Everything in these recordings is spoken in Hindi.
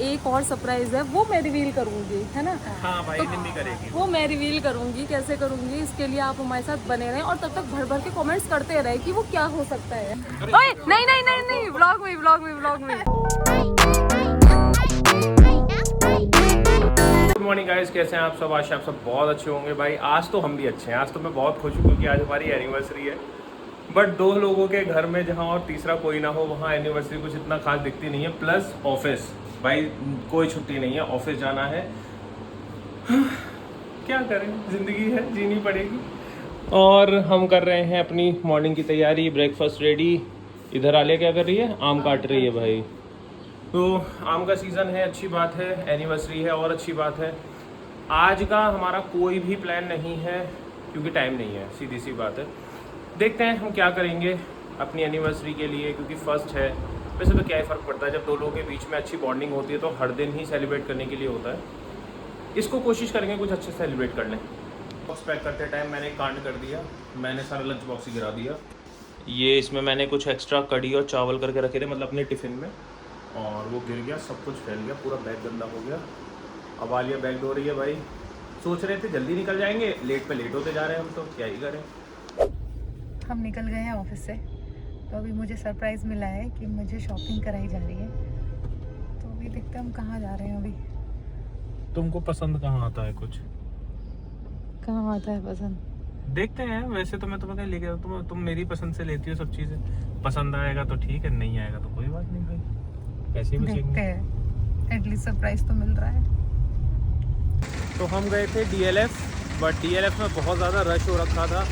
एक और सरप्राइज है, वो मैं रिवील करूंगी, है ना। हाँ भाई, निम्मी करेगी वो मैं रिवील करूंगी, कैसे करूंगी इसके लिए आप हमारे साथ बने रहें और तब तक भर भर के कमेंट्स करते रहे कि वो क्या हो सकता है। ओए नहीं नहीं नहीं नहीं, व्लॉग में गुड मॉर्निंग गाइस, कैसे हैं आप सब? आशा आप सब बहुत अच्छे होंगे भाई। आज तो हम भी अच्छे हैं। आज तो मैं बहुत खुश हूँ क्योंकि आज हमारी एनिवर्सरी है। बट 2 लोगों के घर में जहाँ और तीसरा कोई ना हो, वहाँ एनिवर्सरी कुछ इतना खास दिखती नहीं है। प्लस ऑफिस भाई, कोई छुट्टी नहीं है, ऑफिस जाना है। क्या करें, ज़िंदगी है, जीनी पड़ेगी। और हम कर रहे हैं अपनी मॉर्निंग की तैयारी, ब्रेकफास्ट रेडी। इधर आलिया क्या कर रही है? आम काट रही है भाई। तो आम का सीज़न है, अच्छी बात है, एनिवर्सरी है और अच्छी बात है। आज का हमारा कोई भी प्लान नहीं है क्योंकि टाइम नहीं है, सीधी सी बात है। देखते हैं हम क्या करेंगे अपनी एनिवर्सरी के लिए, क्योंकि फर्स्ट है। वैसे तो क्या ही फ़र्क पड़ता है, जब 2 लोगों के बीच में अच्छी बॉन्डिंग होती है तो हर दिन ही सेलिब्रेट करने के लिए होता है। इसको कोशिश करेंगे कुछ अच्छे सेलिब्रेट कर लें। बॉक्स पैक करते टाइम मैंने कांड कर दिया, मैंने सारा लंच बॉक्स ही गिरा दिया। ये इसमें मैंने कुछ एक्स्ट्रा कड़ी और चावल करके रखे थे, मतलब अपने टिफ़िन में, और वो गिर गया, सब कुछ फैल गया, पूरा बैग गंदा हो गया। अब आलिया बैग धो रही है भाई। सोच रहे थे जल्दी निकल जाएंगे, लेट पे लेट होते जा रहे हैं हम, तो क्या ही करें। हम निकल गए हैं ऑफिस से, तो अभी मुझे सरप्राइज़ मिला है कि मुझे शॉपिंग कराई जा रही है। तो अभी देखते हैं हम कहाँ जा रहे हैं। अभी तुमको पसंद कहाँ आता है कुछ? कहाँ आता है पसंद? देखते हैं। वैसे तो मैं तुम्हें कहीं लेके जाऊँ, तुम मेरी पसंद से लेती हो सब चीज़ें। पसंद आएगा तो ठीक है, नहीं आएगा तो कोई बात नहीं भाई, पैसे भी देखते बचेंगे। हैं, एटलीस्ट सरप्राइज तो मिल रहा है। तो हम गए थे DLF, बट DLF में बहुत ज़्यादा रश हो रखा था,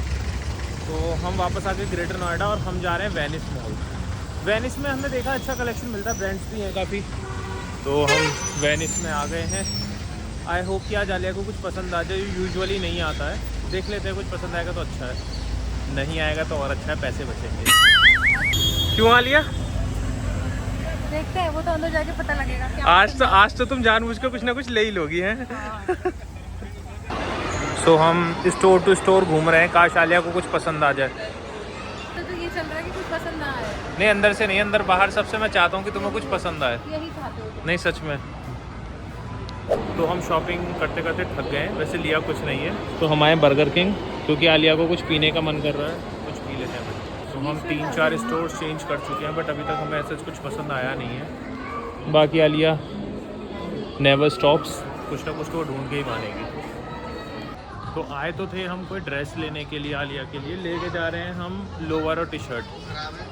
तो हम वापस आ गए ग्रेटर नोएडा और हम जा रहे हैं वेनिस मॉल। वेनिस में हमने देखा अच्छा कलेक्शन मिलता है, ब्रांड्स भी हैं काफ़ी, तो हम वेनिस में आ गए हैं। आई होप कि आज आलिया को कुछ पसंद आ जाए, यूजुअली नहीं आता है। देख लेते हैं, कुछ पसंद आएगा तो अच्छा है, नहीं आएगा तो और अच्छा है, पैसे बचेंगे। क्यों आलिया? देखते हैं, वो तो अंदर जाके पता लगेगा क्या। आज तो तुम जानबूझ के कुछ ना कुछ ले ही लोगी हैं। सो हम स्टोर टू स्टोर घूम रहे हैं, काश आलिया को कुछ पसंद आ जाए। तो ये चल रहा है कि कुछ पसंद ना आए। नहीं, अंदर से नहीं, अंदर बाहर सबसे मैं चाहता हूँ कि तुम्हें कुछ पसंद आए। यही चाहते हो? नहीं, सच में। तो हम शॉपिंग करते करते थक गए हैं, वैसे लिया कुछ नहीं है। तो हम आए बर्गर किंग, क्योंकि आलिया को कुछ पीने का मन कर रहा है, कुछ पी लेते हैं। तो हम 3-4 स्टोर चेंज कर चुके हैं, बट अभी तक हमें ऐसा कुछ पसंद आया नहीं है। बाकी आलिया नेवर स्टॉप्स, कुछ ना कुछ तो ढूंढ के ही मानेगी। तो आए तो थे हम कोई ड्रेस लेने के लिए, आलिया के लिए लेके जा रहे हैं हम लोअर और टी शर्ट,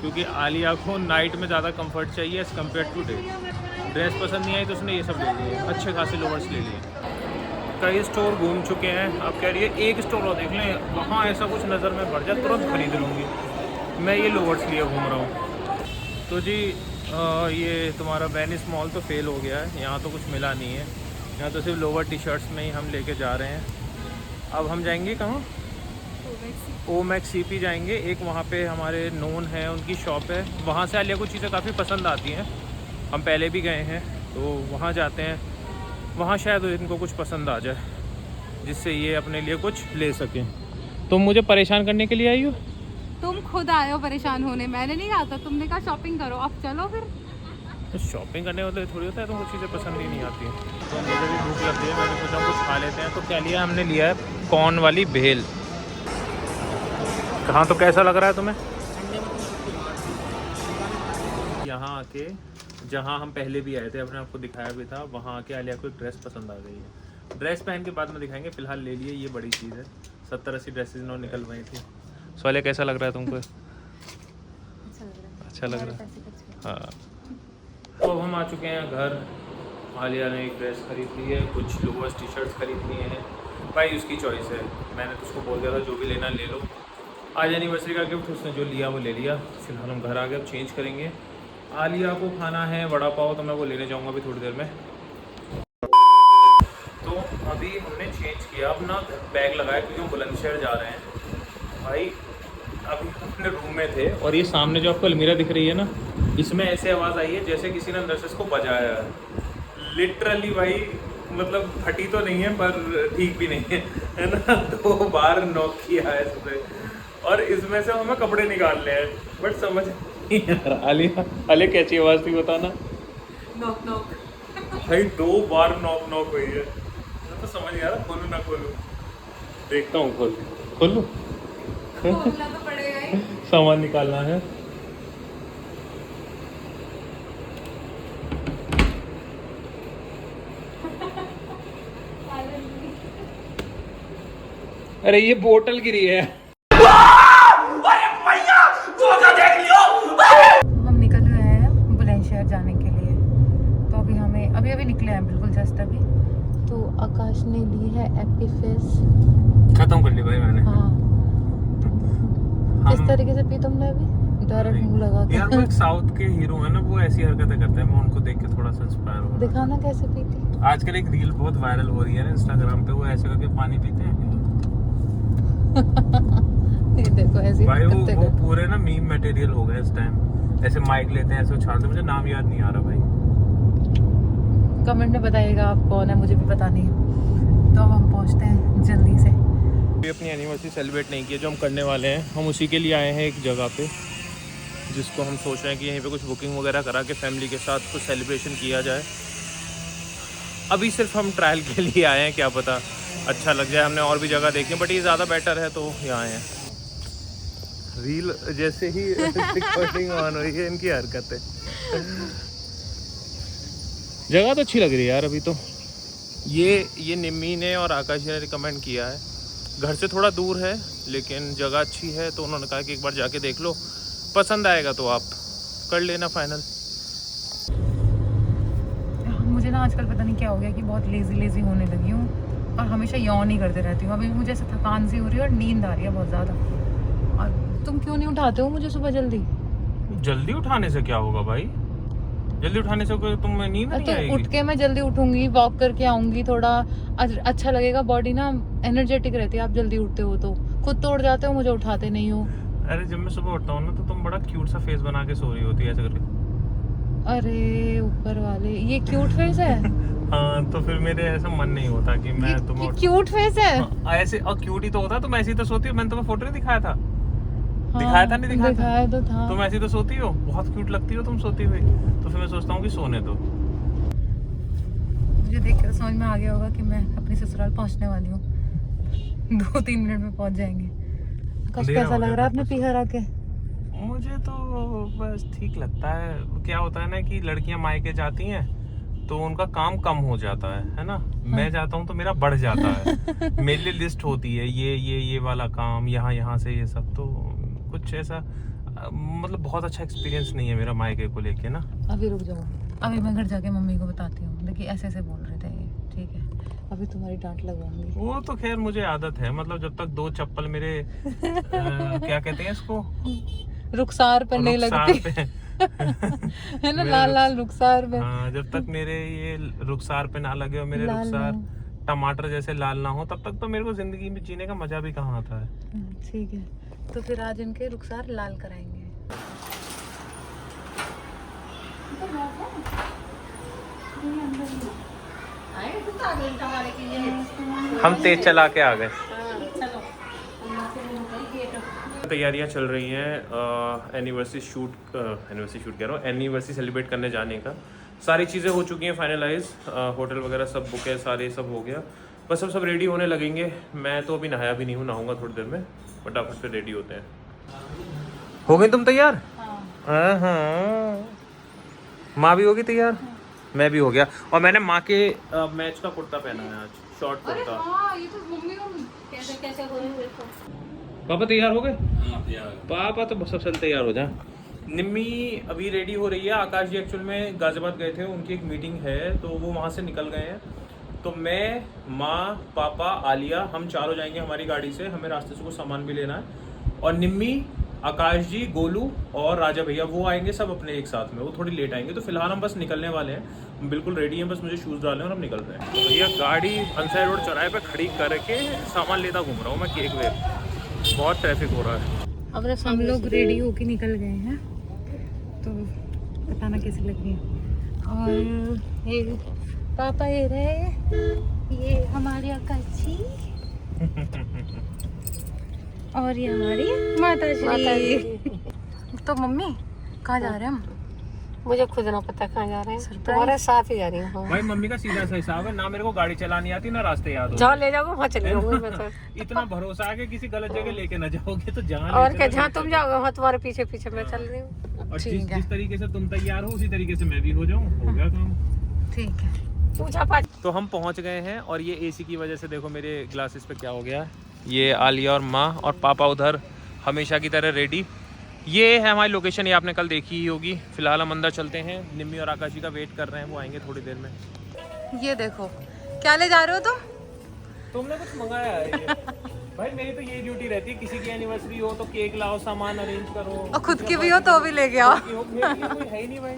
क्योंकि आलिया को नाइट में ज़्यादा कंफर्ट चाहिए as compare today. Dress पसंद नहीं आई तो उसने ये सब ले लिए, अच्छे खासे लोअर्स ले लिए। कई स्टोर घूम चुके हैं, अब कह रही है एक स्टोर और देख लें, वहाँ ऐसा कुछ नज़र में पड़ जाए तुरंत खरीद लूँगी। मैं ये लोअर्स लिए घूम रहा हूँ। तो जी ये तुम्हारा वेनिस मॉल तो फेल हो गया है, यहाँ तो कुछ मिला नहीं है। यहाँ तो सिर्फ लोअर टी शर्ट्स में ही हम लेके जा रहे हैं। अब हम जाएंगे कहाँ? ओमैक्स CP जाएंगे। एक वहाँ पे हमारे नोन है, उनकी शॉप है, वहाँ से आलिया को चीज़ें काफ़ी पसंद आती हैं। हम पहले भी गए हैं, तो वहाँ जाते हैं। वहाँ शायद इनको कुछ पसंद आ जाए, जिससे ये अपने लिए कुछ ले सकें। तुम मुझे परेशान करने के लिए आई हो? तुम खुद आए हो परेशान होने, मैंने नहीं कहा था। तुमने कहा शॉपिंग करो, अब चलो फिर। तो शॉपिंग करने मतलब थोड़ी होता है, तो वो चीज़ें पसंद ही नहीं आती हैं। तो मुझे भी भूख लगती है, मैंने सोचा कुछ खा लेते हैं। तो क्या लिया हमने? लिया है कॉर्न वाली भेल। कहाँ, तो कैसा लग रहा है तुम्हें? यहाँ आके, जहाँ हम पहले भी आए थे, अपने आपको दिखाया भी था, वहाँ आके आलिया को एक ड्रेस पसंद आ गई है। ड्रेस पहन के बाद में दिखाएंगे, फिलहाल ले लिए, ये बड़ी चीज़ है। 70-80 ड्रेसेज इन्होंने निकलवाई थी। सोले कैसा लग रहा है तुमको? अच्छा लग रहा है। हाँ, तो अब हम आ चुके हैं घर। आलिया ने एक ड्रेस खरीद ली है, कुछ लोअर्स टी शर्ट्स खरीद लिए हैं। भाई उसकी चॉइस है, मैंने तो उसको बोल दिया था जो भी लेना ले लो। आज एनिवर्सरी का गिफ्ट उसने जो लिया वो ले लिया। फिलहाल हम घर आ गए, अब चेंज करेंगे। आलिया को खाना है वड़ा पाव, तो मैं वो लेने जाऊंगा अभी थोड़ी देर में। तो अभी हमने चेंज किया, अपना बैग लगाया क्योंकि हम बुलंदशहर जा रहे हैं। भाई अभी अपने रूम में थे, और ये सामने जो आपको अलमीरा दिख रही है ना, इसमें ऐसे आवाज़ आई है जैसे किसी ने अंदर से इसको बजाया है। लिटरली भाई, मतलब फटी तो नहीं है पर ठीक भी नहीं है ना। 2 बार नॉक किया है सुबह, और इसमें से हमें कपड़े निकालने हैं, बट समझ नहीं आ रहा। आलिया कैसी आवाज़ थी बताना? Knock knock. भाई 2 बार नॉक हुई है, तो समझ नहीं आ रहा खोलूं ना खोलूं। देखता हूँ खोल लूं। खोलना तो पड़ेगा ही। सामान निकालना है। अरे ये बोतल गिरी है। हम निकल गए हैं बुलंदशहर जाने के लिए। तो अभी हमें अभी निकले हैं, बिल्कुल जस्ट अभी। तो आकाश ने ली है एपिफिस। खत्म कर ली भाई मैंने। हाँ, किस तरीके से पी तुमने अभी? डायरेक्ट मुंह लगा के। यार वो एक साउथ के हीरो है ना, वो ऐसी हरकतें करते हैं, मैं उनको देख के थोड़ा सा इंस्पायर हो रहा हूं। दिखाना कैसे पीती। आजकल एक रील बहुत वायरल हो रही है ना इंस्टाग्राम पे, वो ऐसे करके पानी पीते हैं। ये देखो ऐसे भाई वो पूरे ना मीम मटेरियल हो गए इस टाइम। ऐसे माइक लेते हैं, ऐसे उछालते, मुझे नाम याद नहीं आ रहा भाई। कमेंट में बताइएगा आप कौन है, मुझे भी पता नहीं है। तो अब हम पहुंचते हैं जल्दी से। अभी अपनी एनिवर्सरी सेलिब्रेट नहीं किया, जो हम करने वाले हैं हम उसी के लिए आए हैं एक जगह पे, जिसको हम सोच रहे हैं कि यहीं पे कुछ बुकिंग वगैरह करा के फैमिली के साथ कुछ सेलिब्रेशन किया जाए। अभी सिर्फ हम ट्रायल के लिए आए हैं, क्या पता अच्छा लग जाए। हमने और भी जगह देखी बट ये ज़्यादा बेटर है तो यहाँ आए हैं। रील जैसे ही रिकॉर्डिंग ऑन हुई है इनकी हरकतें। जगह तो अच्छी लग रही है यार। अभी तो ये निम्मी ने और आकाश जी ने रिकमेंड किया है। घर से थोड़ा दूर है लेकिन जगह अच्छी है, तो उन्होंने कहा कि एक बार जाके देख लो, पसंद आएगा तो आप कर लेना फाइनल। मुझे ना आजकल पता नहीं क्या हो गया कि बहुत लेजी होने लगी हूँ और हमेशा यौन ही करते रहती हूँ। अभी मुझे ऐसा थकान सी हो रही है और नींद आ रही है बहुत ज़्यादा। और तुम क्यों नहीं उठाते हो मुझे सुबह जल्दी उठाने से क्या होगा भाई? जल्दी उठाने से तुम्हें नींद नहीं आएगी? उठ के मैं जल्दी उठूंगी, वॉक करके आऊंगी, थोड़ा अच्छा लगेगा, बॉडी ना एनर्जेटिक रहती है। आप जल्दी उठते हो तो खुद तो उठ जाते हो, मुझे उठाते नहीं हो। अरे जब मैं सुबह उठता हूँ ना तो तुम बड़ा क्यूट सा फेस बना के सो रही होती है ऐसे करके। अरे ऊपर वाले, ये क्यूट फेस है? हाँ, तो फिर मेरे ऐसा मन नहीं होता कि मैं तुम्हें क्यूट फेस है। ऐसे, और क्यूट ही तो होता, तुम ऐसे ही तो सोती हो। मैंने तुम्हें फोटो नहीं दिखाया था? हाँ, दिखाया तो था। तुम ऐसी तो सोती हो, बहुत क्यूट लगती हो तुम सोती हुई। तो फिर मैं सोचता हूँ कि सोने दो। मुझे देख कर समझ में आ गया होगा कि मैं अपनी ससुराल पहुंचने वाली हूँ। 2-3 मिनट में पहुंच जाएंगे। कैसा लग रहा है अपने पीहर आके? मुझे तो बस ठीक लगता है। क्या होता है ना कि लड़कियां मायके जाती हैं तो उनका काम कम हो जाता है ना। हाँ। मैं जाता हूँ तो मेरा बढ़ जाता है। मेरे लिए लिस्ट होती है ये वाला काम, यहाँ से ये सब। तो कुछ ऐसा मतलब बहुत अच्छा एक्सपीरियंस नहीं है मेरा मायके को लेके ना। अभी रुक जाओ, अभी मैं घर जाके मम्मी को बताती हूँ। देखिए ऐसे बोल रहे थे ये, ठीक है? अभी तुम्हारी डांट लगवाऊंगी। वो तो खैर मुझे आदत है, मतलब जब तक 2 चप्पल मेरे क्या कहते हैं इसको, रुखसार पे नहीं लगती है ना, लाल रुखसार पे। हाँ, जब तक मेरे ये रुखसार पे ना लगे और मेरे रुखसार टमाटर जैसे लाल ना हो, तब तक तो मेरे को जिंदगी में जीने का मजा भी कहाँ आता है। ठीक है, तो फिर आज इनके रुखसार लाल कराएंगे। हम तेज चला के आ गए। तैयारियां चल रही हैं एनिवर्सरी शूट कह रहा हूँ, एनिवर्सरी सेलिब्रेट करने जाने का। सारी चीज़ें हो चुकी हैं फाइनलाइज, होटल वगैरह सब बुक है, सारे सब हो गया। बस अब सब रेडी होने लगेंगे। मैं तो अभी नहाया भी नहीं हूँ, नहाऊंगा थोड़ी देर में। फटाफट से रेडी होते हैं। हो गई तुम तैयार? हाँ। माँ भी होगी तैयार? मैं भी हो गया। और मैंने माँ के मैच का कुर्ता पहना है आज, शॉर्ट कुर्ता। ये तो मम्मी कैसे पापा तैयार हो गए? पापा तो सबसे तैयार हो जा। निम्मी अभी रेडी हो रही है। आकाश जी एक्चुअल में गाजियाबाद गए थे, उनकी एक मीटिंग है तो वो वहाँ से निकल गए हैं। तो मैं, माँ, पापा, आलिया, हम चारों जाएंगे हमारी गाड़ी से। हमें रास्ते से कुछ सामान भी लेना है। और निम्मी, आकाश जी, गोलू और राजा भैया वो आएंगे सब अपने एक साथ में। वो थोड़ी लेट आएंगे। तो फिलहाल हम बस निकलने वाले हैं, हम बिल्कुल रेडी हैं। बस मुझे शूज़ डालने और हम निकल रहे हैं। तो भैया गाड़ी अंसाई रोड चौराहे पे खड़ी करके सामान लेता घूम रहा हूँ मैं, केक वेक। बहुत ट्रैफिक हो रहा है। अब हम लोग रेडी होके निकल गए हैं, तो बताना कैसी लग रही है। और ये पापा ये रहे, ये हमारी आकाशी और ये हमारी माता श्री। तो मम्मी कहाँ जा रहे हैं हम? मुझे खुद ना पता कहाँ जा रहे हैं, तुम्हारे साथ ही जा रही हूँ। भाई मम्मी का सीधा सा हिसाब है ना, मेरे को गाड़ी चलानी आती ना रास्ते याद हो। जहाँ ले जाओगे वहाँ चले जाऊंगी मैं तो। इतना भरोसा है कि किसी गलत जगह लेके ना जाओगे तो जहाँ और क्या, जहाँ तुम जाओगे वहाँ तुम्हारे पीछे पीछे मैं चल रही हूँ। और जिस तरीके से तुम तैयार हो उसी तरीके से मैं भी हो जाऊँ, हो गया काम। ठीक है। पूछा पाठ। तो हम पहुंच गए हैं और ये एसी की वजह से देखो मेरे ग्लासेस पे क्या हो गया। ये आलिया और माँ और पापा उधर हमेशा की तरह रेडी। ये है हमारी लोकेशन, ये आपने कल देखी ही होगी। फिलहाल हम अंदर चलते हैं, निम्मी और आकाश जी का वेट कर रहे हैं, वो आएंगे थोड़ी देर में। ये देखो क्या ले जा रहे हो तुम? तुमने कुछ मंगाया है ये? भाई मेरी तो ये ड्यूटी रहती है, किसी की एनिवर्सरी हो तो केक लाओ, सामान अरेंज करो, और खुद की भी हो तो भी ले गया। मेरे लिए कोई है ही नहीं भाई।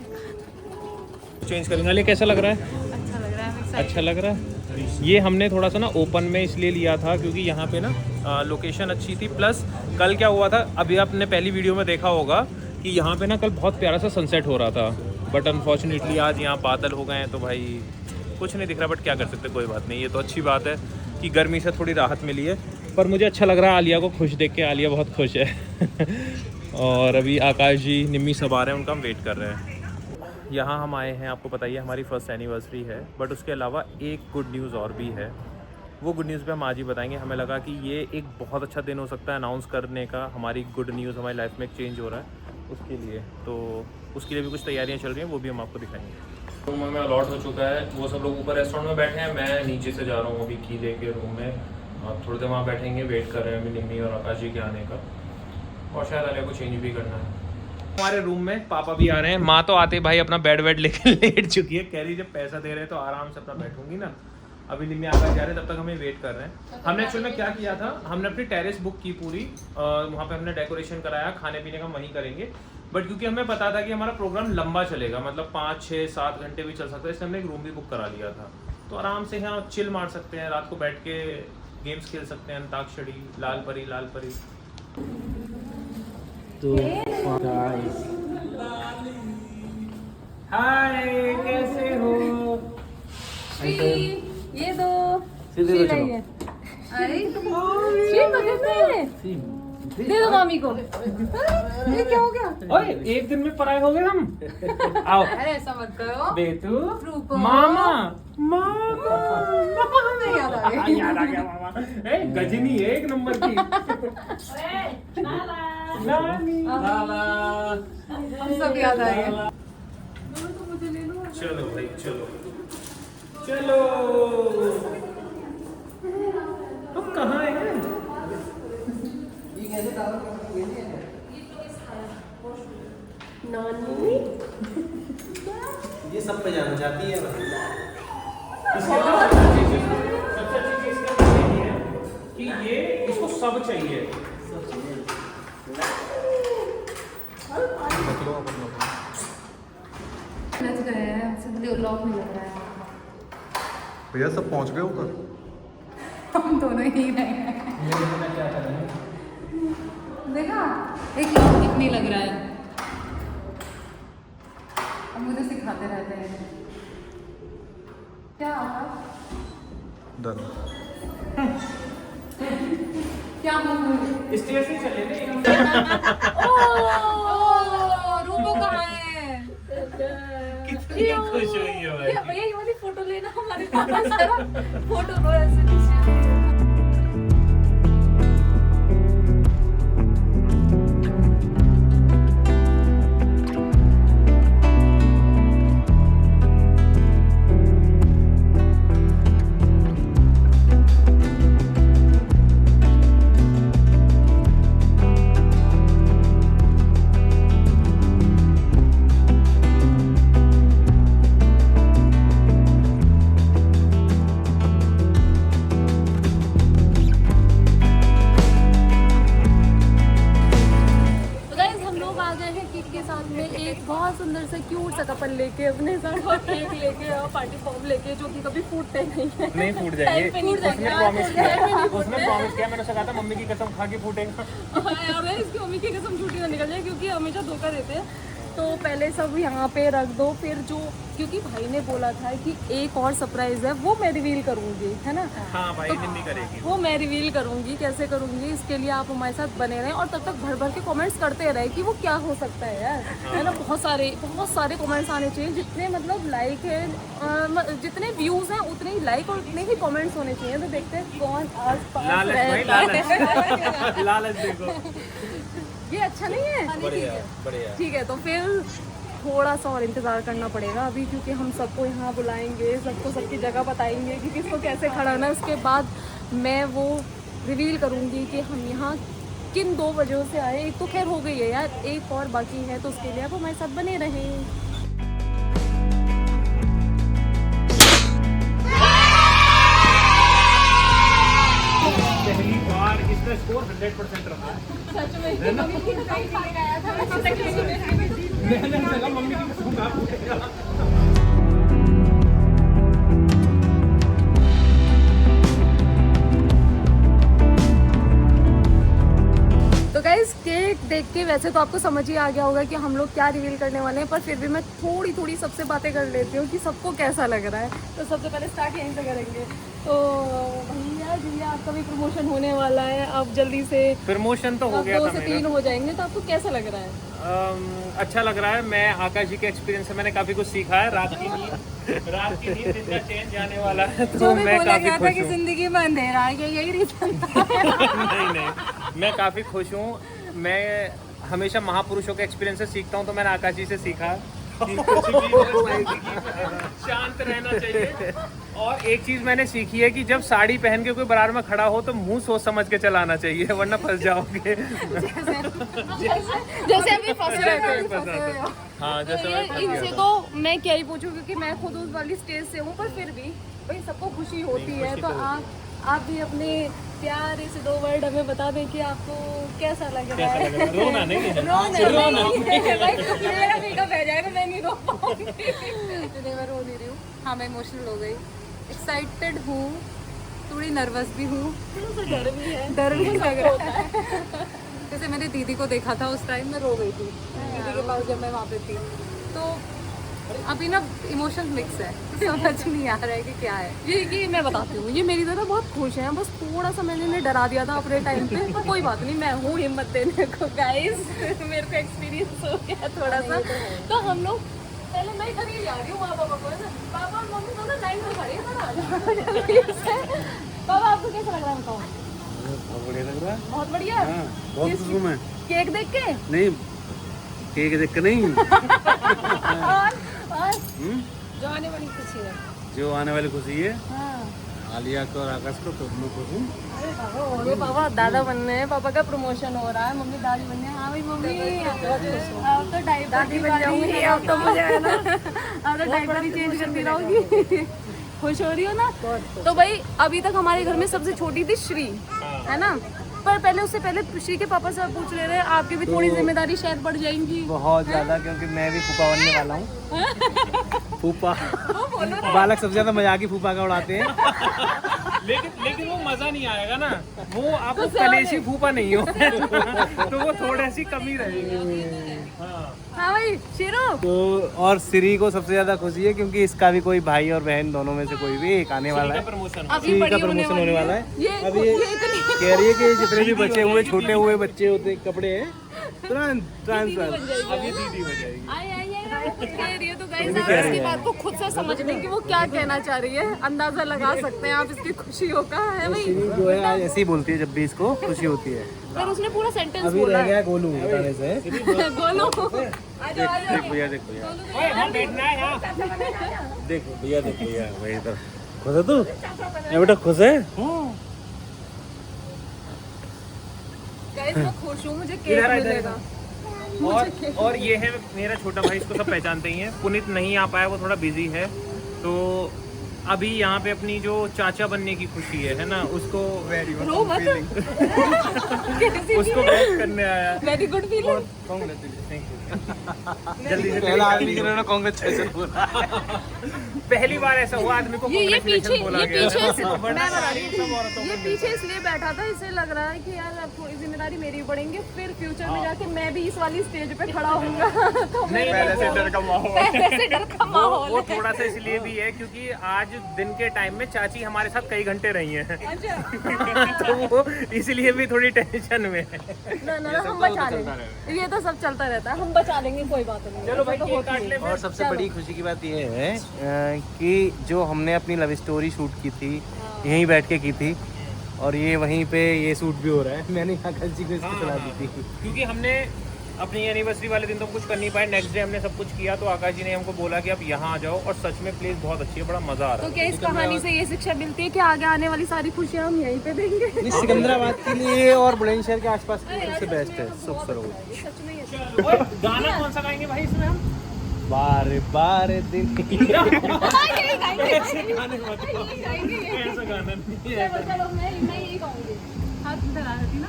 चेंज करेंगे। अली कैसा लग रहा है? अच्छा लग रहा है। अच्छा लग रहा है। ये हमने थोड़ा सा ना ओपन में इसलिए लिया था क्योंकि यहाँ पे ना लोकेशन अच्छी थी, प्लस कल क्या हुआ था, अभी आपने पहली वीडियो में देखा होगा कि यहाँ पे ना कल बहुत प्यारा सा सनसेट हो रहा था, बट अनफॉर्चुनेटली आज यहाँ बादल हो गए हैं तो भाई कुछ नहीं दिख रहा। बट क्या कर सकते, कोई बात नहीं। ये तो अच्छी बात है कि गर्मी से थोड़ी राहत मिली है। पर मुझे अच्छा लग रहा है आलिया को खुश देख के, आलिया बहुत खुश है। और अभी आकाश जी निम्मी सब आ रहे हैं, उनका हम वेट कर रहे हैं। यहाँ हम आए हैं, आपको पता ही है हमारी फर्स्ट एनिवर्सरी है, बट उसके अलावा एक गुड न्यूज़ और भी है। वो गुड न्यूज़ पे हम आज ही बताएंगे। हमें लगा कि ये एक बहुत अच्छा दिन हो सकता है अनाउंस करने का, हमारी गुड न्यूज़, हमारी लाइफ में एक चेंज हो रहा है उसके लिए। तो उसके लिए भी कुछ तैयारियाँ चल रही हैं, वो भी हम आपको दिखाएंगे। रूम में अलॉट हो चुका है, वो सब लोग ऊपर रेस्टोरेंट में बैठे हैं, मैं नीचे से जा रहा हूँ अभी की लेके रूम में। अब थोड़ी देर वहाँ बैठेंगे, वेट कर रहे हैं अभी निम्मी और आकाश जी के आने का, और शायद आलिया को चेंज भी करना है। हमारे रूम में पापा भी आ रहे हैं। माँ तो आते भाई अपना बेड वेड लेकर लेट चुकी है, कह रही जब पैसा दे रहे हैं तो आराम से अपना बैठूंगी ना। अभी निम्मी आकाश जा रहे हैं, तब तक हमें वेट कर रहे हैं। हमने एक्चुअल में क्या किया था, हमने अपनी टेरेस बुक की पूरी, वहाँ पे हमने डेकोरेशन कराया, खाने पीने का वहीं करेंगे। बट क्योंकि हमें पता था कि हमारा प्रोग्राम लंबा चलेगा, मतलब 5, 6, 7 घंटे भी चल सकता है, इसलिए हमने एक रूम भी बुक करा लिया था। तो आराम से यहाँ चिल मार सकते हैं, रात को बैठ के गेम्स खेल सकते हैं, अंताक्षरी, लाल परी। तो हाय, कैसे हो? ये दो अरे दे दो मामी को। ये क्या हो गया? ओए, एक दिन में पराए हो गए हम। आओ। अरे ऐसा मत करो। बेटू, मामा याद आ गया। याद आ गया मामा। गजनी एक नंबर की। नानी, हम सब याद आ गए। चलो भाई चलो। अब कहाँ है? नानी ये सब पे जाना चाहती है। सबसे अच्छी चीज इसका ये है कि ये इसको सब चाहिए। लग गए हैं, इसलिए लॉक नहीं लग रहा है। भैया सब पहुंच गए ऊपर। हम दोनों ही रहे हैं। देखा, एक लॉक नहीं लग रहा है। अब मुझे सिखाते रहते हैं क्या डन। क्या स्टेज से चले नहीं। रूपो कहाँ है? कितनी खुश हुई है भाई। भैया ये वाली फोटो लेना हमारे पास, फोटो लो ऐसे नीचे। बहुत सुंदर से क्यूट सा कपल लेके अपने साथ और केक लेके और पार्टी फॉर्म लेके, जो कि कभी फूटते नहीं है। नहीं फूट जाएंगे, उसने प्रॉमिस किया, मैंने उससे कहा था मम्मी की कसम खा के फूटेगा। अरे इसकी मम्मी की कसम झूठी ना निकल जाए, क्योंकि हमेशा धोखा देते हैं। तो पहले सब यहाँ पे रख दो, फिर जो क्योंकि भाई ने बोला था कि एक और सरप्राइज है वो मैं रिवील करूँगी, है ना। हाँ भाई निम्मी करेगी वो मैं रिवील करूँगी, कैसे करूँगी इसके लिए आप हमारे साथ बने रहें और तब तक भर भर के कमेंट्स करते रहे कि वो क्या हो सकता है यार, है ना। बहुत सारे कमेंट्स आने चाहिए, जितने मतलब लाइक है जितने व्यूज़ हैं उतने ही लाइक और उतने ही कमेंट्स होने चाहिए। तो देखते हैं कौन आस पास लालच भाई लालच लालच देखो। ये अच्छा नहीं है। ठीक है, तो फिर थोड़ा सा और इंतज़ार करना पड़ेगा अभी, क्योंकि हम सबको यहाँ बुलाएंगे, सबको सबकी जगह बताएंगे कि किसको कैसे खड़ा होना है। उसके बाद मैं वो रिवील करूँगी कि हम यहाँ किन 2 वजहों से आए। एक तो खैर हो गई है यार, एक और बाकी है, तो उसके लिए आप हमारे साथ बने रहें। पहली बार इसका स्कोर 100% रहा है। सच में मम्मी की कहीं आया था मैंने लगा मम्मी की कसम खा पूछेगा। तो गाइस केक देख के वैसे तो आपको समझ ही आ गया होगा कि हम लोग क्या रिवील करने वाले हैं, पर फिर भी मैं थोड़ी सबसे बातें कर लेती हूँ कि सबको कैसा लग रहा है। तो सबसे पहले स्टार्ट यहीं से करेंगे। तो भैया आपका भी प्रमोशन होने वाला है, अब जल्दी से प्रमोशन तो हो गया 2 था से 3 मेरा। हो जाएंगे, तो आपको कैसा लग रहा है? अच्छा लग रहा है। मैं आकाश जी के एक्सपीरियंस से मैंने काफी कुछ सीखा है। रात की नींद दिन का चैन जाने वाला है, तो मैं काफी खुश हूँ। जिंदगी में अंधेरा है, यही रीजन नहीं मैं काफी खुश हूँ। मैं हमेशा महापुरुषों के एक्सपीरियंस से सीखता हूँ, तो मैंने आकाश जी से सीखा कि कुछ भी शांत रहना चाहिए। और एक चीज मैंने सीखी है कि जब साड़ी पहन के कोई बारात में खड़ा हो तो मुंह सोच समझ के चलाना चाहिए, वरना फंस जाओगे। जैसे अभी फंस रहे थे। हाँ जैसे मैं फंस इनसे गया था। तो मैं क्या ही पूछूं, क्योंकि मैं खुद उस वाली स्टेज से हूँ, पर फिर भी भाई सबको खुशी होती है। तो आप भी अपने प्यारे से 2 वर्ड हमें बता दें कि आपको कैसा लग रहा है। रोना नहीं है। रोना भाई, मेरा मेकअप रह जाएगा, मैं नहीं रो पाऊंगी। मैं रो नहीं रही हूँ। हाँ मैं इमोशनल हो गई, एक्साइटेड हूँ, थोड़ी नर्वस भी हूँ, डर भी है, डर भी लग रहा है। जैसे मैंने दीदी को देखा था उस टाइम मैं रो गई थी दीदी के पास जब मैं वहाँ पे थी। तो अभी ना इमोशन मिक्स है, समझ नहीं आ रहा है कि क्या है। ये मैं बताती हूँ, ये मेरी तरह बहुत खुश हैं। बस थोड़ा सा मैंने इन्हें डरा दिया था अपने टाइम पे, पर कोई बात नहीं, मैं हूँ हिम्मत देने को। गाइस मेरे को एक्सपीरियंस हो गया थोड़ा सा। तो हम लोग पहले मैं इधर ही जा रही हूँ, पापा को है ना, पापा और मम्मी दोनों लाइन में खड़े हैं। पापा आपको कैसा लग रहा है बताओ? बहुत बढ़िया लग रहा है। बहुत बढ़िया। बहुत खुश हूँ मैं। केक देख के नहीं केक देख के नहीं। और जो आने वाली खुशी है। जो आने वाली खुशी है हाँ। आलिया को और आकाश को, तो मैं खुश हूँ। अरे पापा दादा बनने हैं, पापा का प्रमोशन हो रहा है, मम्मी दादी बनने हैं। हाँ भाई मम्मी अब तो दादी बन जाऊंगी, अब तो मुझे है ना, अब तो डायपर ही चेंज करती रहूंगी। खुश हो रही हो ना? तो भाई अभी तक हमारे घर में सबसे छोटी थी श्री, है ना, पर पहले उससे पहले श्री के पापा से पूछ ले रहे हैं आपकी भी थोड़ी जिम्मेदारी शायद बढ़ जाएंगी। बहुत ज्यादा, क्योंकि मैं भी फूफा बनने वाला हूँ। फूफा बालक सबसे ज्यादा मजाक ही फूफा का उड़ाते हैं। लेकिन वो मजा नहीं आएगा ना, वो आप कलेशी फूफा नहीं हो। तो वो थोड़ी सी कमी रहेगी। हाँ भाई शीरो। तो और श्री को सबसे ज्यादा खुशी है क्योंकि इसका भी कोई भाई और बहन दोनों में से कोई भी एक आने वाला है। प्रमोशन अभी श्री का बड़ी प्रमोशन होने वाला है। ये अब ये कह रही है कि जितने भी बचे हुए छोटे हुए बच्चे होते कपड़े हैं ट्रांसफर अभी दीदी हो जाएगी। कह रही है, तो गाइस आप इसकी बात को खुद से समझ लें कि वो क्या कहना चाह रही है, अंदाजा लगा सकते हैं आप इसकी खुशियों का, है भाई। श्री जो है आज ऐसे ही बोलती है जब भी इसको खुशी होती है। पर उसने पूरा सेंटेंस अभी बोला रह है। गया गोलू बताने से। गोलू देख भैया देख भैया देख भैया देख भैया वही इधर खुश है तू? ये बेटा खुश है? गाइस मैं खुश हूँ, मुझे केक मिलेगा। और ये है मेरा छोटा भाई, इसको सब पहचानते ही हैं। पुनीत नहीं आ पाया, वो थोड़ा बिजी है। तो अभी यहाँ पे अपनी जो चाचा बनने की खुशी है ना, उसको रो मत। उसको वेट करने आया है। Very good feeling. जल्दी से पहला आदमी जिन्होंने कांग्रेचुलेशन बोला। पहली बार ऐसा हुआ आदमी को ये पीछे बोला ये गया। पीछे वरना मैं बता सारी रही सब हूँ, औरतों ये को पीछे इसलिए बैठा था, इससे लग रहा है कि यार आपको जिम्मेदारी मेरी पड़ेंगे, फिर फ्यूचर में जाके मैं भी इस वाली स्टेज पे खड़ा होऊंगा तो नहीं, पहले से डर का माहौल पहले से डर का माहौल वो थोड़ा सा इसलिए भी है क्योंकि आज दिन के टाइम में चाची हमारे साथ कई घंटे रही हैं तो वो इसलिए भी थोड़ी टेंशन में है। ना हम बचा लेंगे, ये तो सब चलता रहता है, हम बचा लेंगे, कोई बात नहीं। चलो भाई केक काट ले। और सबसे बड़ी खुशी की बात ये है कि जो हमने अपनी लव स्टोरी शूट की थी यहीं बैठ के की थी, और ये वहीं पे ये शूट भी हो रहा है। मैंने आकाश जी को इसकी सलाह दी थी क्योंकि हमने अपनी एनिवर्सरी वाले दिन तो कुछ कर नहीं पाए, नेक्स्ट डे हमने सब कुछ किया, तो आकाश जी ने हमको बोला कि आप यहाँ आ जाओ, और सच में प्लेस बहुत अच्छी है, बड़ा मजा आ रहा तो है। क्या इस कहानी से ये शिक्षा मिलती है कि आगे आने वाली सारी खुशियाँ हम यहीं पे देंगे? सिकंदराबाद के लिए और बुलंदशहर के आसपास के सबसे बेस्ट है सुख सरोवर। सच में ये ओए, गाना कौन सा गाएंगे भाई इसमें हम? बार बार दिन ऐसे गाने मत गाओ। ऐसा गाना नहीं है। चलो मैं यही कहूँगी। हाथ में लगा देती ना।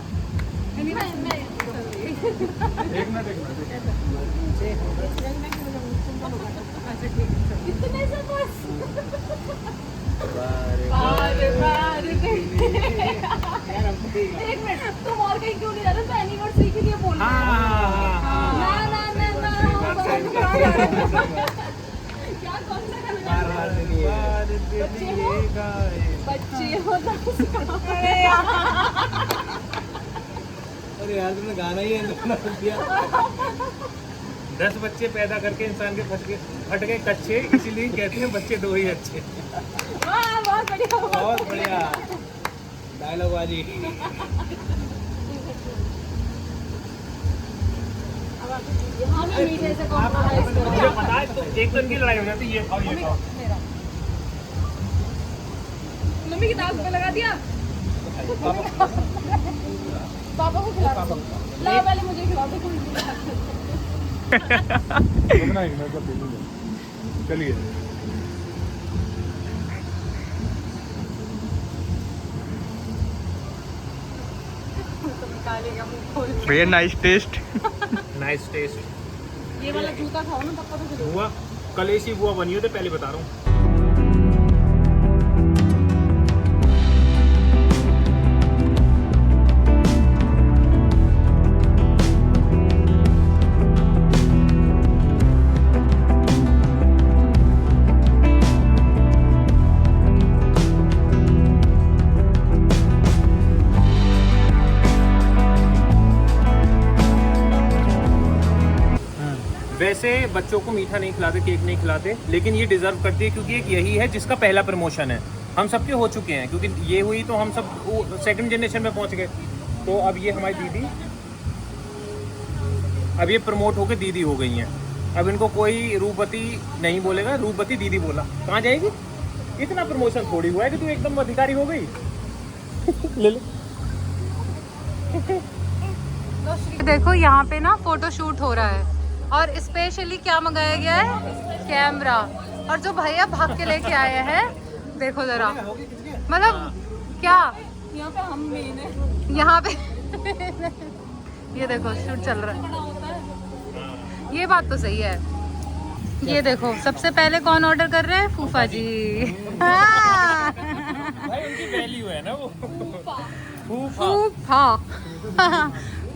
इतने से बस एक मिनट, तुम और कहीं क्यों नहीं जा रहे? तो एनिवर्सरी के लिए बोल रहे हो। ना क्या कौन सा गाना? बच्चे हो अरे यार तुमने गाना ही दिया। 10 बच्चे पैदा करके इंसान के फट गए कच्चे, इसीलिए कहते हैं बच्चे 2 ही अच्छे। बहुत बढ़िया। बहुत बढ़िया डायलॉग बाजी। हम ही मीठे से कॉम्प्रोमाइज करो। मुझे पता है तो एक दिन की लड़ाई हो जाती है, ये खाओ ये खाओ। मम्मी की दाल पे लगा दिया। पापा को खिला दो। ला पहले मुझे खिला दो। चलिए भैया नाइस टेस्ट। Nice test. ये वाला जूता खाओ ना, पापा तो खिलाओ। बुआ कल ऐसी बुआ बनी हो तो पहले बता रहा हूँ। वैसे बच्चों को मीठा नहीं खिलाते, केक नहीं खिलाते, लेकिन ये डिजर्व करती है क्योंकि एक यही है जिसका पहला प्रमोशन है। हम सबके हो चुके हैं क्योंकि ये हुई तो हम सब सेकंड जनरेशन में पहुंच गए। तो अब ये हमारी दीदी, अब ये प्रमोट होकर दीदी हो गई हैं। अब इनको कोई रूपवती नहीं बोलेगा, रूपवती दीदी बोला। कहाँ जाएगी? इतना प्रमोशन थोड़ी हुआ है कि तू एकदम अधिकारी हो गई। ले ले। देखो यहाँ पे ना फोटो शूट हो रहा है, और स्पेशली क्या मंगाया गया है? कैमरा। और जो भैया भाग के लेके आए हैं, देखो जरा, मतलब क्या यहाँ पे हम मेन है। यहाँ पे ये देखो शूट चल रहा है। ये बात तो सही है। ये देखो सबसे पहले कौन ऑर्डर कर रहे हैं? फूफा जी। हाँ। भाई उनकी वैल्यू है ना वो। फूफा।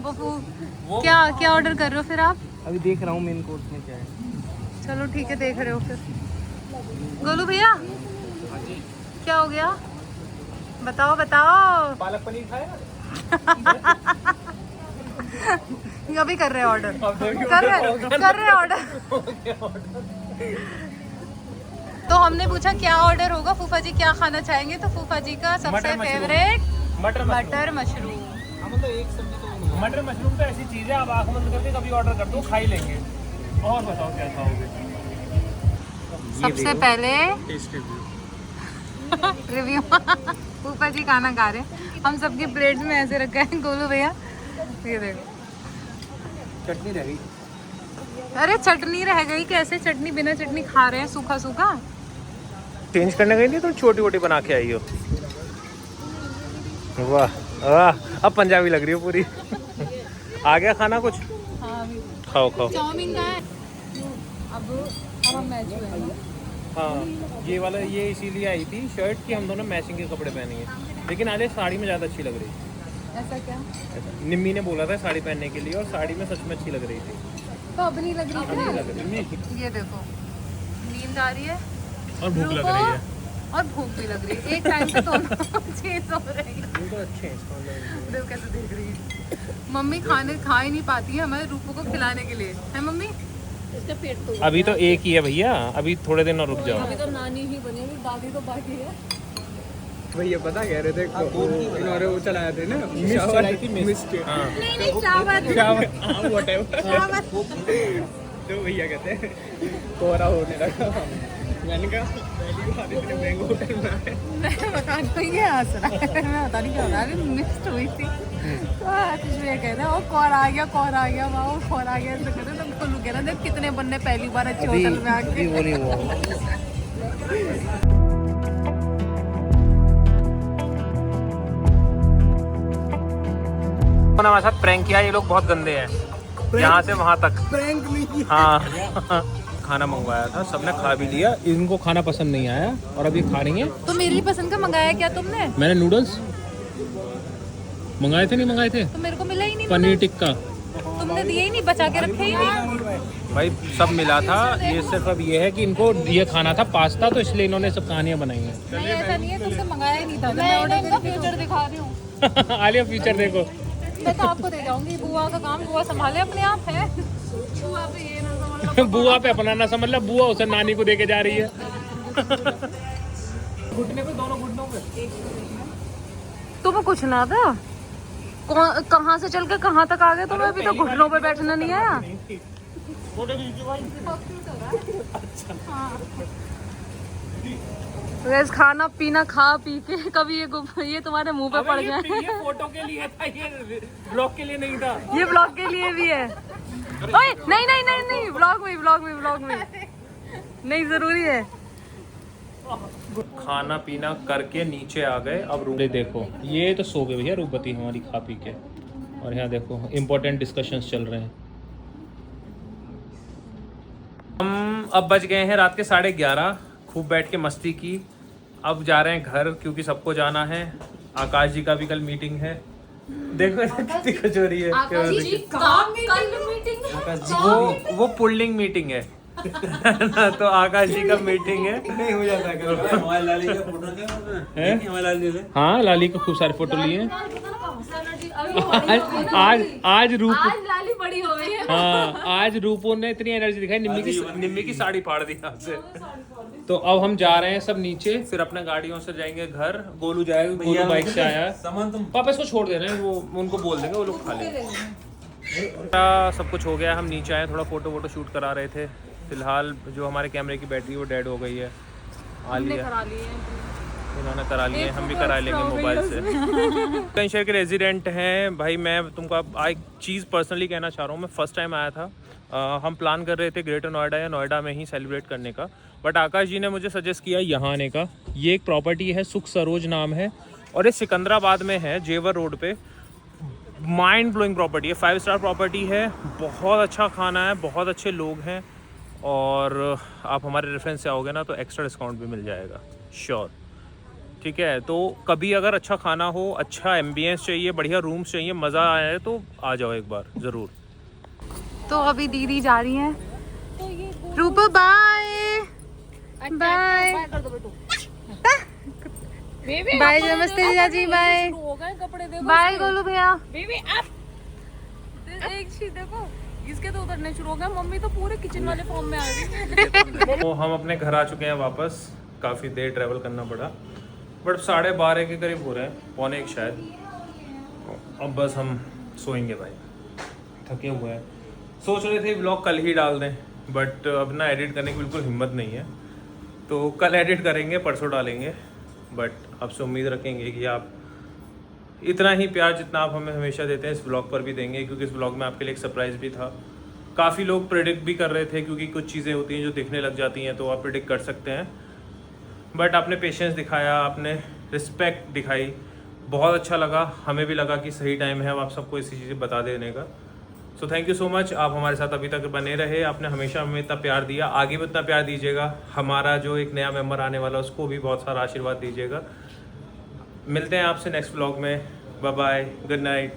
वो क्या क्या ऑर्डर कर रहे हो फिर आप? अभी देख रहा हूँ मेन कोर्स में क्या है। चलो ठीक है, देख रहे हो फिर। गोलू भैया क्या हो गया? बताओ बताओ। पालक पनीर खाएगा? ये अभी कर रहे हैं ऑर्डर, कर रहे ऑर्डर। तो हमने पूछा क्या ऑर्डर होगा, फूफा जी क्या खाना चाहेंगे, तो फूफा जी का सबसे फेवरेट मटर मशरूम। मतलब एक सब्जी तो मटर मशरूम तो ऐसी चीज़ है, आप आँख बंद करके कभी ऑर्डर कर दो, खा ही लेंगे। और बताओ क्या खाओगे? सबसे पहले रिव्यू। फूफा जी खाना खा रहे हैं, हम सबकी प्लेट्स में ऐसे रखा है। गोलू भैया ये देखो, चटनी रह गई। अरे चटनी रह गई कैसे? चटनी बिना चटनी खा रहे हैं, सूखा सूखा। चेंज करने गई थी तो छोटी छोटी बना के आई हो। वाह वाह, अब पंजाबी लग रही हो पूरी। आ गया खाना कुछ? हाँ, खाओ खाओ। चाउमीन का है। अब हम मैच हुए हैं। हाँ ये वाला ये इसीलिए आई थी शर्ट कि हम दोनों मैचिंग के कपड़े पहनेंगे, लेकिन आलिया साड़ी में ज़्यादा अच्छी लग रही थी। ऐसा क्या? निम्मी ने बोला था साड़ी पहनने के लिए और साड़ी में सच में अच्छी लग रही थी। तो अब नहीं लग रही नहीं है? लग रही ये देखो, नींद आ रही है और भूख लग रही है। और भूख भी लग रही है, एक टाइम पे दोनों चीज हो रही है। बिल्कुल अच्छे हैं इसका मतलब। देखो कैसे देख रही है। मम्मी खाने खा ही नहीं पाती है हमारे रूपो को खिलाने के लिए, है मम्मी? इसका पेट तो अभी तो एक ही है भैया, अभी थोड़े दिन और रुक जाओ। अभी तो नानी ही बनेगी, दादी तो बाकी है। भैया पता कह रहे थे इन्होंने वो चलाए थे ना मिस्ट हाँ नहीं नहीं चावल हाँ व्हाटएवर। तो भैया कहते हैं कोहरा होने लगा। मैंने कहा पहली बार इतने महंगे होटल में आए। मैं बता रही हूँ, ये हंस रहा है, मैं बता नहीं क्या हो रहा है, मिक्स हुई थी तो कुछ भी कह रहे, ओ कौर आ गया वाह वो कौर आ गया, ऐसे कह रहे तो लोग कह रहे देख कितने बनने पहली बार अच्छे होटल में आके। वो नहीं हुआ। उन्होंने हमारे साथ प्रैंक किया, ये लोग बहुत गंदे हैं यहाँ से वहाँ तक। प्रैंक नहीं। हाँ खाना मंगवाया था, सबने खा भी लिया, इनको खाना पसंद नहीं आया और अब ये खा रही हैं। तो मेरी पसंद का मंगाया क्या तुमने? मैंने नूडल्स मंगाए थे, नहीं मंगाए थे? तो मेरे को मिला ही नहीं, पनीर टिक्का तुमने दिए ही नहीं, बचा के रखे ही नहीं। भाई सब मिला था, ये सिर्फ अब ये है कि इनको ये खाना था पास्ता, तो इसलिए इन्होंने सब कहानियाँ बनाई हैं। नहीं ऐसा नहीं है, तुमसे मंगाया ही नहीं था, मैं ऑर्डर करके फ्यूचर दिखा रही हूँ। आलिया फ्यूचर देखो। मैं तो आपको दे जाऊंगी, बुआ का काम बुआ संभाले अपने आप है। बुआ पे ये ना समझ लो। बुआ पे अपना ना समझ ला, बुआ उसे नानी को देके जा रही है। तुम्हें कुछ ना था, कहाँ से चल के कहाँ तक आ गए तुम्हें, अभी तो घुटनों पे बैठना नहीं आया। गैस खाना पीना खा पी के कभी ये तुम्हारे मुंह पे पड़ जाए। ये फोटो के लिए था, ये ब्लॉग के लिए नहीं था। ये ब्लॉग के लिए भी है। ओए नहीं नहीं नहीं नहीं, ब्लॉग में नहीं, जरूरी है। खाना पीना करके नीचे आ गए, अब रूम देखो, ये तो सो गए भैया रूपवती हमारी खा पी के, और यहाँ देखो इम्पोर्टेंट डिस्कशंस चल रहे हैं। हम अब बज गए हैं रात के 11:30, खूब बैठ के मस्ती की, अब जा रहे हैं घर क्योंकि सबको जाना है। आकाश जी का भी कल मीटिंग है, देखो कितनी कुछ हो रही है। वो पुल्लिंग मीटिंग है तो आकाश जी का मीटिंग है। नहीं हो जाता है हमारे लाली का फोटो क्या हमारे लाली से। हाँ लाली को खूब सारे फोटो लिए हैं। आज रूप लाली बड़ी हो गई है। हाँ आज रूपो ने इतनी एनर्जी दिखाई, निम्मी की साड़ी फाड़ दी हाथ से। तो अब हम जा रहे हैं सब नीचे, फिर अपने गाड़ियों से जाएंगे घर। गोलू जाएगा, गोलू बाइक से आया। सामान तुम पापा इसको छोड़ दे रहे हैं, वो उनको बोल देंगे, वो लोग खा लेंगे। सब कुछ हो गया, हम नीचे आए, थोड़ा फोटो शूट करा रहे थे। फिलहाल जो हमारे कैमरे की बैटरी वो डेड हो गई है। इन्होंने करा लिए, हम भी करा लेंगे मोबाइल से। कहीं शहर के रेजिडेंट हैं भाई। मैं तुमको अब एक चीज़ पर्सनली कहना चाह रहा हूँ। मैं फर्स्ट टाइम आया था, हम प्लान कर रहे थे ग्रेटर नोएडा या नोएडा में ही सेलिब्रेट करने का, बट आकाश जी ने मुझे सजेस्ट किया यहाँ आने का। ये एक प्रॉपर्टी है, सुख सरोज नाम है, और ये सिकंदराबाद में है, जेवर रोड पे। माइंड ब्लोइंग प्रॉपर्टी है, 5 स्टार प्रॉपर्टी है, बहुत अच्छा खाना है, बहुत अच्छे लोग हैं, और आप हमारे रेफरेंस से आओगे ना तो एक्स्ट्रा डिस्काउंट भी मिल जाएगा श्योर। ठीक है, तो कभी अगर अच्छा खाना हो, अच्छा एम्बियंस चाहिए, बढ़िया रूम्स चाहिए, मज़ा आए तो आ जाओ एक बार ज़रूर। तो अभी दीदी जा रही हैं, रूपा बाय बाय बाय, नमस्ते जीजा जी, बाय हो गए कपड़े देखो। बाय गोलू भैया। बेबी अब एक चीज देखो, इसके तो उतरने शुरू हो गए। मम्मी तो पूरे किचन वाले फॉर्म में आ गई। तो हम अपने घर आ चुके हैं वापस। काफ़ी देर ट्रैवल करना पड़ा, बट 12:30 के करीब हो रहे हैं, 12:45 शायद। अब बस हम सोएंगे भाई, थके हुए हैं। सोच रहे थे ब्लॉग कल ही डाल दें, बट अब ना एडिट करने की बिल्कुल हिम्मत नहीं है, तो कल एडिट करेंगे, परसों डालेंगे। बट आपसे उम्मीद रखेंगे कि आप इतना ही प्यार जितना आप हमें हमेशा देते हैं इस ब्लॉग पर भी देंगे, क्योंकि इस ब्लॉग में आपके लिए एक सरप्राइज़ भी था। काफ़ी लोग प्रेडिक्ट भी कर रहे थे, क्योंकि कुछ चीज़ें होती हैं जो दिखने लग जाती हैं तो आप प्रेडिक्ट कर सकते हैं, बट आपने पेशेंस दिखाया, आपने रिस्पेक्ट दिखाई, बहुत अच्छा लगा। हमें भी लगा कि सही टाइम है अब आप सबको इसी चीज़ें बता देने का। तो थैंक यू सो मच, आप हमारे साथ अभी तक बने रहे, आपने हमेशा हमें इतना प्यार दिया, आगे भी उतना प्यार दीजिएगा। हमारा जो एक नया मेंबर आने वाला है उसको भी बहुत सारा आशीर्वाद दीजिएगा। मिलते हैं आपसे नेक्स्ट व्लॉग में। Bye bye, good night.